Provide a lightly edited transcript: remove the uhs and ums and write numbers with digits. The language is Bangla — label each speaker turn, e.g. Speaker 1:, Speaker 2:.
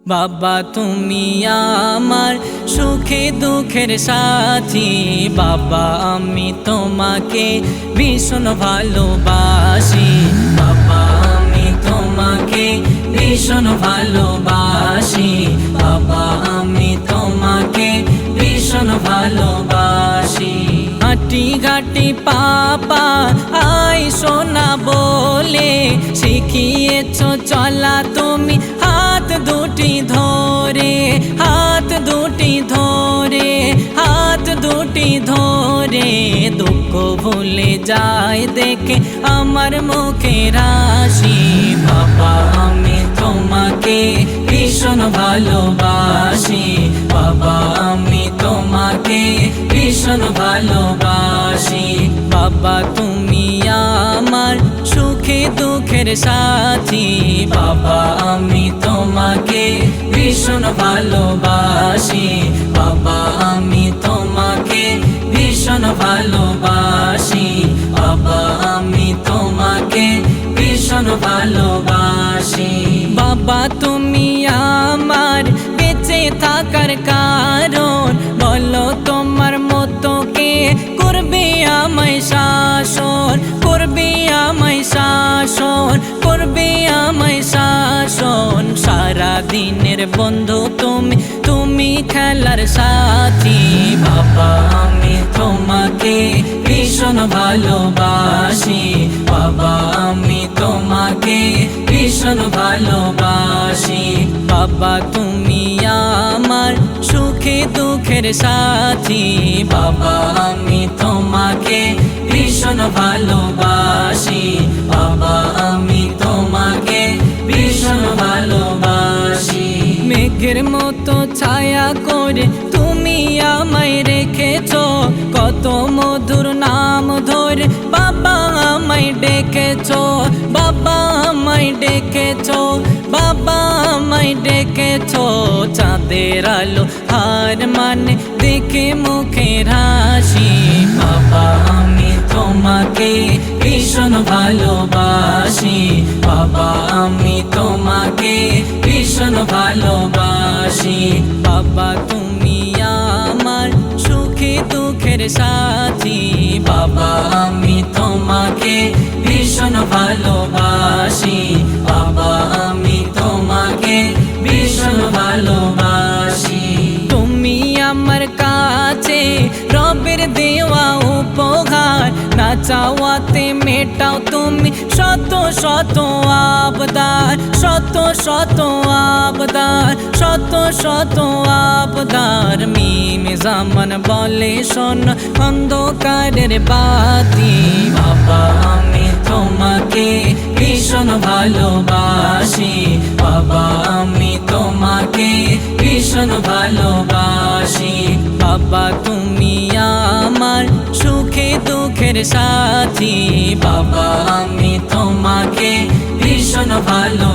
Speaker 1: বাবা তুমি আমার সুখে দুঃখের সাথী। বাবা আমি তোমাকে ভীষণ ভালোবাসি। বাবা আমি তোমাকে ভীষণ ভালোবাসি। বাবা আমি তোমাকে ভীষণ ভালোবাসি। হাঁটি ঘাটি পাপা আই সোনা বলে শিখিয়েছ চলা তুমি হাত দুটি ধরে, হাত দুটি ধরে, হাত দুটি ধরে। দুঃখ ভুলে যায় দেখে আমার মুখের হাসি। বাবা আমি তোমাকে ভীষণ ভালোবাসি। বাবা আমি তোমাকে ভীষণ ভালোবাসি। বাবা তুমি আমার সুখে দুঃখের সাথী। বাবা আমি তোমাকে ভীষণ ভালোবাসি। বাবা আমি তোমাকে ভীষণ ভালোবাসি। বাবা আমি তোমাকে ভীষণ ভালোবাসি। বাবা তুমি আমার বেঁচে থাকার কারণ, বলো তোমার মতো কে করবে আমায় শাসন, করবে আমায় শাসন, করবে আমায় শাসন। সারা দিনের বন্ধু তুমি, তুমি খেলার সাথী। বাবা আমি তোমাকে ভীষণ ভালোবাসি। বাবা আমি তোমাকে ভীষণ ভালোবাসি। বাবা তুমি আমার সুখে দুঃখের সাথী। বাবা আমি তোমাকে ভীষণ ভালোবাসি। বাবা আমি তোমাকে ভীষণ ভালোবাসি। মেঘের মতো ছায়া করে তুমি আমায় রেখেছ, কত মধুর নাম ধরে বাবা আমায় ডেকেছ। বাবা আমায় ডেকেছ, বাবা আমায় ডেকেছ। চাঁদের আলো হার মানে দেখে মুখের হাসি। বাবা আমি তোমাকে ভীষণ ভালোবাসি। বাবা আমি তোমাকে ভীষণ ভালোবাসি। বাবা তুমি আমার সুখে দুঃখের সাথী। বাবা আমি তোমাকে ভীষণ ভালোবাসি। বাবা আমি তোমাকে ভীষণ ভালোবাসি। তুমি আমার কাছে রবের দেওয়া উপহার, না চাওয়াতে মেটাও তুমি শত শত আবদার, শত শত আবদার, শত শত আবদার। মিম জামান বলে শোন অন্ধকারের বাতি। বাবা আমি তোমাকে ভীষণ ভালোবাসি। বাবা আমি তোমাকে ভীষণ ভালোবাসি। বাবা তুমি আমার সুখে দুঃখের সাথী। বাবা আমি তোমাকে ভীষণ ভালো